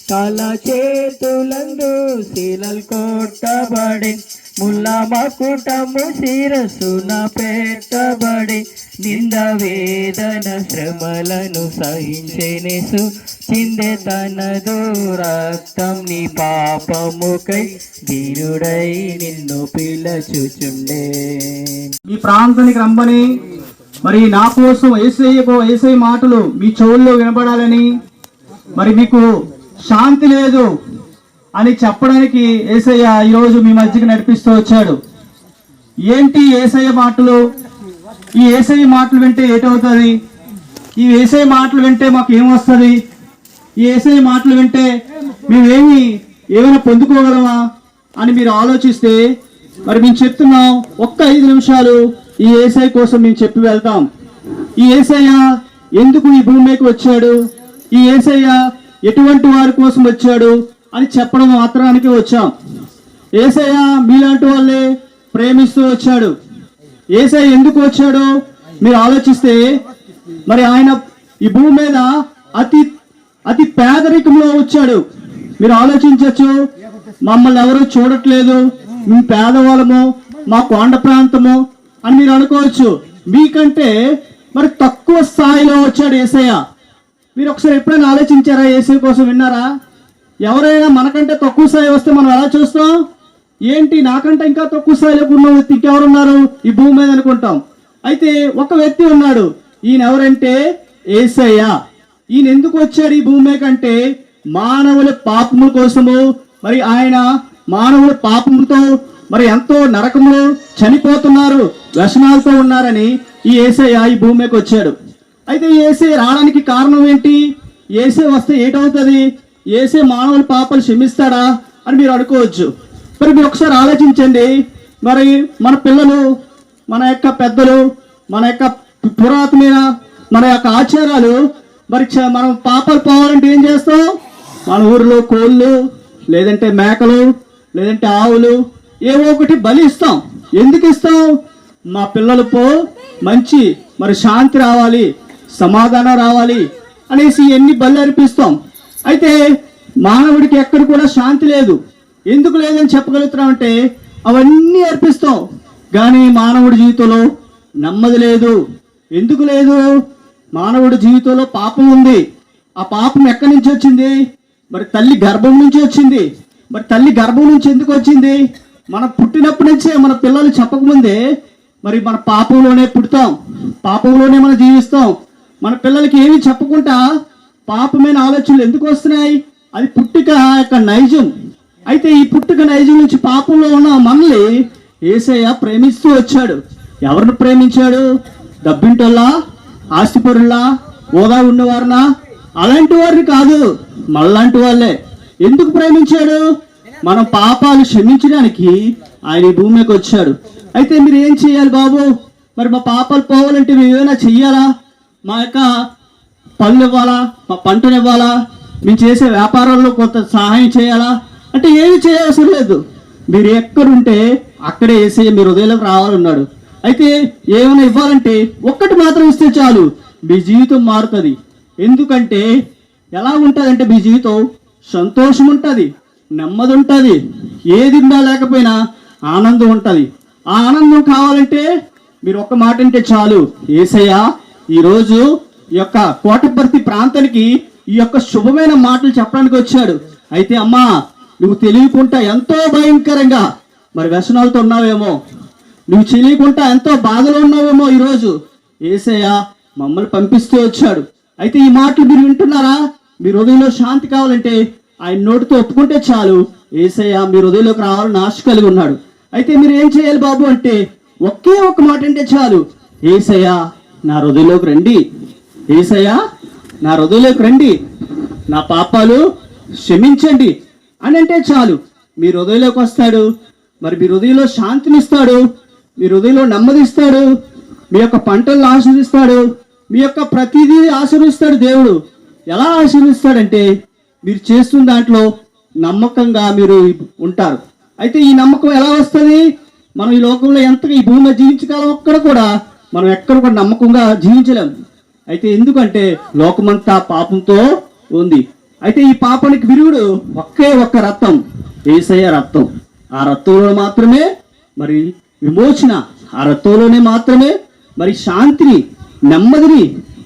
తల చేతులందు శీలలు కొట్టబడి ముల్ల మకుటము శిరసున పెట్టబడి నింద వేదన శ్రమలను సహించెనేసు చిందే తనదు రక్తం నీ పాపముకై దీనుడై నిన్ను పిలచుచుండే. ఈ ప్రాంతానికి రమ్మని మరి నా కోసం యేసయ్య మాటలు మీ చెవుల్లో వినబడాలని, మరి మీకు శాంతి లేదు అని చెప్పడానికి యేసయ్య ఈరోజు మీ మధ్యకి నడిపిస్తూ వచ్చాడు. ఏంటి యేసయ్య మాటలు? ఈ యేసయ్య మాటలు వింటే ఏటవుతుంది? ఈ యేసయ్య మాటలు వింటే మాకు ఏమొస్తుంది? ఈ యేసయ్య మాటలు వింటే ఏమైనా పొందుకోగలమా అని మీరు ఆలోచిస్తే, మరి మేము చెప్తున్నాం, ఒక్క 5 నిమిషాలు ఈ యేసయ్య కోసం మేము చెప్పి వెళ్తాం. ఈ యేసయ్య ఎందుకు ఈ భూమి మీదకి వచ్చాడు, ఈ యేసయ్య ఎటువంటి వారి కోసం వచ్చాడు అని చెప్పడం మాత్రానికి వచ్చాం. యేసయ్య మీలాంటి వాళ్ళే ప్రేమిస్తూ వచ్చాడు. యేసయ్య ఎందుకు వచ్చాడో మీరు ఆలోచిస్తే, మరి ఆయన ఈ భూమి మీద అతి పేదరికంలో వచ్చాడు. మీరు ఆలోచించవచ్చు, మమ్మల్ని ఎవరు చూడట్లేదు, మేము పేదవాళ్ళము, మా కొండ ప్రాంతము అని మీరు అనుకోవచ్చు. మీకంటే మరి తక్కువ స్థాయిలో వచ్చాడు యేసయ్య. మీరు ఒకసారి ఎప్పుడైనా ఆలోచించారా? యేసయ్య కోసం విన్నారా? ఎవరైనా మనకంటే తక్కువ స్థాయి వస్తే మనం ఎలా చూస్తాం? ఏంటి నాకంటే ఇంకా తక్కువ స్థాయిలో ఉన్న వ్యక్తి ఇంకెవరున్నారు ఈ భూమి మీద అనుకుంటాం. అయితే ఒక వ్యక్తి ఉన్నాడు. ఈయన ఎవరంటే యేసయ్య. ఈయన ఎందుకు వచ్చాడు ఈ భూమి కంటే మానవుల పాపముల కోసము. మరి ఆయన మానవుల పాపములతో మరి ఎంతో నరకంలో చనిపోతున్నారు, వ్యసనాలతో ఉన్నారని ఈ యేసయ్య ఈ భూమికి వచ్చాడు. అయితే యేసయ్య రావడానికి కారణం ఏంటి? యేసయ్య వస్తే ఏటవుతుంది? యేసయ్య మానవుల పాపాలు క్షమిస్తాడా అని మీరు అనుకోవచ్చు. మరి మీరు ఒకసారి ఆలోచించండి. మరి మన పిల్లలు, మన యొక్క పెద్దలు, మన యొక్క పురాతనమైన మన యొక్క ఆచారాలు, మరి మనం పాపాలు పోవాలంటే ఏం చేస్తాం? మన ఊరిలో కోళ్ళు, లేదంటే మేకలు, లేదంటే ఆవులు ఏవో ఒకటి బలి ఇస్తాం. ఎందుకు ఇస్తాం? మా పిల్లలతో మంచి మరి శాంతి రావాలి, సమాధానం రావాలి అనేసి ఎన్ని బలి అర్పిస్తాం. అయితే మానవుడికి ఎక్కడ కూడా శాంతి లేదు. ఎందుకు లేదని చెప్పగలుగుతున్నామంటే అవన్నీ అర్పిస్తాం, కానీ మానవుడి జీవితంలో నెమ్మది లేదు. ఎందుకు లేదు? మానవుడి జీవితంలో పాపం ఉంది. ఆ పాపం ఎక్కడి నుంచి వచ్చింది? మరి తల్లి గర్భం నుంచి వచ్చింది. మరి తల్లి గర్భం నుంచి ఎందుకు వచ్చింది? మనం పుట్టినప్పటి నుంచే మన పిల్లలు చెప్పకముందే మరి మన పాపంలోనే పుడతాం, పాపంలోనే మనం జీవిస్తాం. మన పిల్లలకి ఏమి చెప్పకుండా పాపమైన ఆలోచనలు ఎందుకు వస్తున్నాయి? అది పుట్టుక యొక్క నైజం. అయితే ఈ పుట్టుక నైజం నుంచి పాపంలో ఉన్న మనల్ని యేసయ్య ప్రేమిస్తూ వచ్చాడు. ఎవరిని ప్రేమించాడు? డబ్బింటోళ్ళ, ఆస్తిపరుల్లా, హోదా ఉన్నవారినా? అలాంటి వారిని కాదు, మనలాంటి వాళ్ళే. ఎందుకు ప్రేమించాడు? మనం పాపాలు క్షమించడానికి ఆయన ఈ భూమికి వచ్చాడు. అయితే మీరు ఏం చేయాలి బాబు? మరి మా పాపాలు పోవాలంటే మేము ఏమైనా చెయ్యాలా? మా యొక్క పనులు ఇవ్వాలా? మా పంటను ఇవ్వాలా? మేము చేసే వ్యాపారాల్లో కొంత సహాయం చేయాలా అంటే ఏమి చేయవలసిన లేదు. మీరు ఎక్కడుంటే అక్కడే యేసయ్య మీ హృదయంలోకి రావాలన్నాడు. అయితే ఏమైనా ఇవ్వాలంటే ఒక్కటి మాత్రం ఇస్తే చాలు, మీ జీవితం మారుతుంది. ఎందుకంటే ఎలా ఉంటుందంటే మీ జీవితం సంతోషం ఉంటుంది, నెమ్మది ఉంటుంది, ఏది ఉందా లేకపోయినా ఆనందం ఉంటుంది. ఆ ఆనందం కావాలంటే మీరు ఒక్క మాట అంటే చాలు, యేసయ్య ఈరోజు ఈ యొక్క కోటపర్తి ప్రాంతానికి ఈ యొక్క శుభమైన మాటలు చెప్పడానికి వచ్చాడు. అయితే అమ్మా, నువ్వు తెలియకుండా ఎంతో భయంకరంగా మరి వ్యసనాలతో ఉన్నావేమో, నువ్వు తెలియకుండా ఎంతో బాధలో ఉన్నావేమో. ఈరోజు యేసయ్య మమ్మల్ని పంపిస్తూ వచ్చాడు. అయితే ఈ మాటలు మీరు వింటున్నారా? మీ హృదయంలో శాంతి కావాలంటే ఆయన నోటితో ఒప్పుకుంటే చాలు, యేసయ్య మీ హృదయంలోకి రావాలని ఆశ కలిగి ఉన్నాడు. అయితే మీరు ఏం చేయాలి బాబు అంటే ఒకే ఒక మాట అంటే చాలు, యేసయ్య నా హృదయంలోకి రండి, యేసయ్య నా హృదయంలోకి రండి, నా పాపాలు క్షమించండి అని అంటే చాలు, మీ హృదయంలోకి వస్తాడు. మరి మీ హృదయంలో శాంతినిస్తాడు, మీ హృదయంలో నెమ్మదిస్తాడు, మీ యొక్క పంటలను ఆశీర్వదిస్తాడు, మీ యొక్క ప్రతిదీ ఆశీర్వదిస్తాడు దేవుడు. ఎలా ఆశీర్వదిస్తాడంటే మీరు చేస్తున్న దాంట్లో నమ్మకంగా మీరు ఉంటారు. అయితే ఈ నమ్మకం ఎలా వస్తుంది? మనం ఈ లోకంలో ఎంతగా ఈ భూమిలో జీవించగలం, ఒక్కడ కూడా మనం ఎక్కడ కూడా నమ్మకంగా జీవించలేము. అయితే ఎందుకంటే లోకమంతా పాపంతో ఉంది. అయితే ఈ పాపానికి విరుగుడు ఒకే ఒక్క రక్తం, యేసయ్య రక్తం. ఆ రక్తంలో మాత్రమే మరి విమోచన, ఆ రక్తంలోనే మాత్రమే మరి శాంతిని, నెమ్మదిని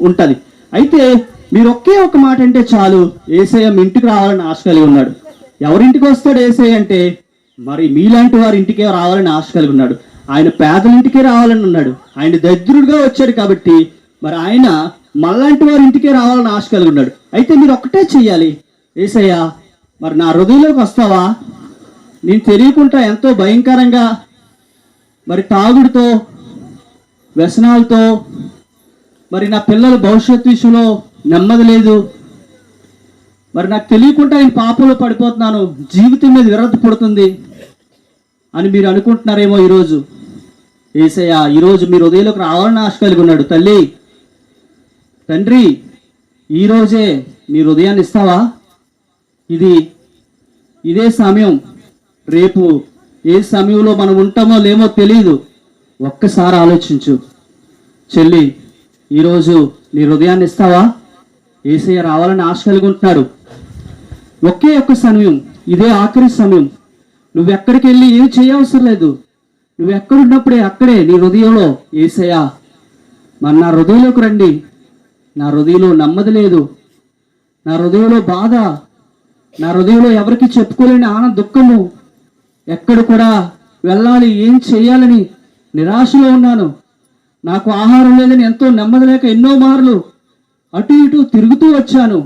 ఉంటది. అయితే మీరు ఒకే ఒక మాట అంటే చాలు, యేసయ్య మీ ఇంటికి రావాలని ఆశ కలిగి ఉన్నాడు. ఎవరింటికి వస్తాడు యేసయ్య అంటే మరి మీలాంటి వారి ఇంటికే రావాలని ఆశ కలిగి ఉన్నాడు. ఆయన పేదల ఇంటికే రావాలని ఉన్నాడు. ఆయన దరిద్రుడిగా వచ్చాడు కాబట్టి మరి ఆయన మళ్ళాంటి వారి ఇంటికే రావాలని ఆశ కలిగి ఉన్నాడు. అయితే మీరు ఒక్కటే చెయ్యాలి, యేసయ్య మరి నా హృదయంలోకి వస్తావా? నేను తెలియకుండా ఎంతో భయంకరంగా మరి తాగుడుతో, వ్యసనాలతో, మరి నా పిల్లల భవిష్యత్తు విషయంలో నెమ్మది లేదు, మరి నాకు తెలియకుండా నేను పాపంలో పడిపోతున్నాను, జీవితం మీద విరక్తి పుడుతుంది అని మీరు అనుకుంటున్నారేమో. ఈరోజు యేసయ్య ఈరోజు మీ హృదయంలోకి రావాలని ఆశ కలిగి ఉన్నాడు. తల్లి, తండ్రి, ఈరోజే నీ హృదయాన్ని ఇస్తావా? ఇదే సమయం. రేపు ఏ సమయంలో మనం ఉంటామో లేమో తెలియదు. ఒక్కసారి ఆలోచించు చెల్లి, ఈరోజు నీ హృదయాన్ని ఇస్తావా? యేసయ్య రావాలని ఆశ కలిగి ఉంటున్నాడు. ఒకే ఒక్క సమయం, ఇదే ఆఖరి సమయం. నువ్వెక్కడికి వెళ్ళి ఏమి చేయవసరం లేదు. నువ్వెక్కడున్నప్పుడే అక్కడే నీ హృదయంలో యేసయ్య మరి నా హృదయంలోకి రండి, నా హృదయంలో నెమ్మది లేదు, నా హృదయంలో బాధ, నా హృదయంలో ఎవరికి చెప్పుకోలేని దుఃఖము, ఎక్కడ కూడా వెళ్ళాలి, ఏం చేయాలని నిరాశలో ఉన్నాను, నాకు ఆహారం లేదని ఎంతో నెమ్మది లేక ఎన్నో మార్లు అటు ఇటు తిరుగుతూ వచ్చాను,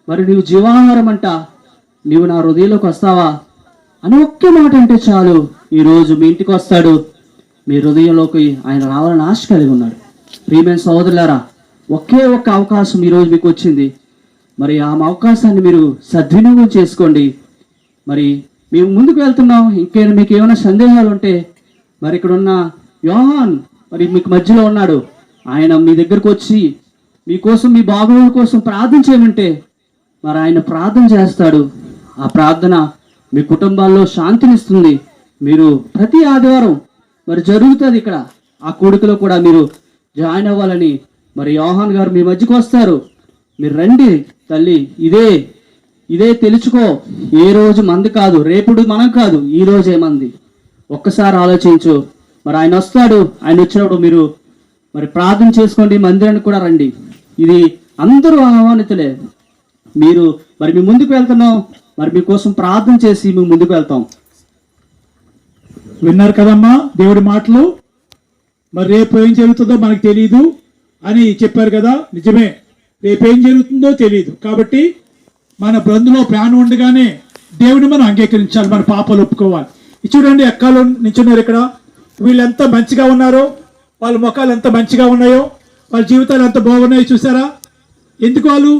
మరి నీవు జీవాహారం అంట, నీవు నా హృదయంలోకి వస్తావా అని ఒకే మాట అంటే చాలు, ఈరోజు మీ ఇంటికి వస్తాడు. మీ హృదయంలోకి ఆయన రావాలని ఆశ కలిగి ఉన్నాడు. ప్రియమైన సహోదరులారా, ఒకే ఒక్క అవకాశం ఈరోజు మీకు వచ్చింది. మరి ఆ అవకాశాన్ని మీరు సద్వినియోగం చేసుకోండి. మరి మేము ముందుకు వెళ్తున్నాం. ఇంకేమైనా మీకు ఏమైనా సందేహాలు ఉంటే మరి ఇక్కడ ఉన్న యోహాన్ మరి మీకు మధ్యలో ఉన్నాడు. ఆయన మీ దగ్గరకు వచ్చి మీకోసం, మీ బాగోగుల కోసం ప్రార్థన చేయమంటే మరి ఆయన ప్రార్థన చేస్తాడు. ఆ ప్రార్థన మీ కుటుంబాల్లో శాంతినిస్తుంది. మీరు ప్రతి ఆదివారం మరి జరుగుతుంది ఇక్కడ, ఆ కూడికలో కూడా మీరు జాయిన్ అవ్వాలని మరి యోహాన్ గారు మీ మధ్యకు వస్తారు. మీరు రండి తల్లి, ఇదే తెలుసుకో. ఏ రోజు మంది కాదు, రేపుడు మనం కాదు, ఈ రోజే మంది. ఒక్కసారి ఆలోచించు. మరి ఆయన వస్తాడు. ఆయన వచ్చినప్పుడు మీరు మరి ప్రార్థన చేసుకోండి, మందిరానికి కూడా రండి. ఇది అందరూ ఆహ్వానితులే. మీరు మరి మీ ముందుకు వెళ్తున్నాం, మరి మీకోసం ప్రార్థన చేసి మేము ముందుకు వెళ్తాం. విన్నారు కదమ్మా దేవుడి మాటలు. మరి రేపు ఏం జరుగుతుందో మనకు తెలియదు అని చెప్పారు కదా, నిజమే. రేపు ఏం జరుగుతుందో తెలియదు. కాబట్టి మన బ్రందులో ప్రాణం ఉండగానే దేవుని మనం అంగీకరించాలి, మన పాపాలు ఒప్పుకోవాలి. చూడండి, ఎక్కాలు నించున్నారు ఇక్కడ. వీళ్ళు ఎంత మంచిగా ఉన్నారో, వాళ్ళ ముఖాలు ఎంత మంచిగా ఉన్నాయో, వాళ్ళ జీవితాలు ఎంత బాగున్నాయో చూసారా? ఎందుకు వాళ్ళు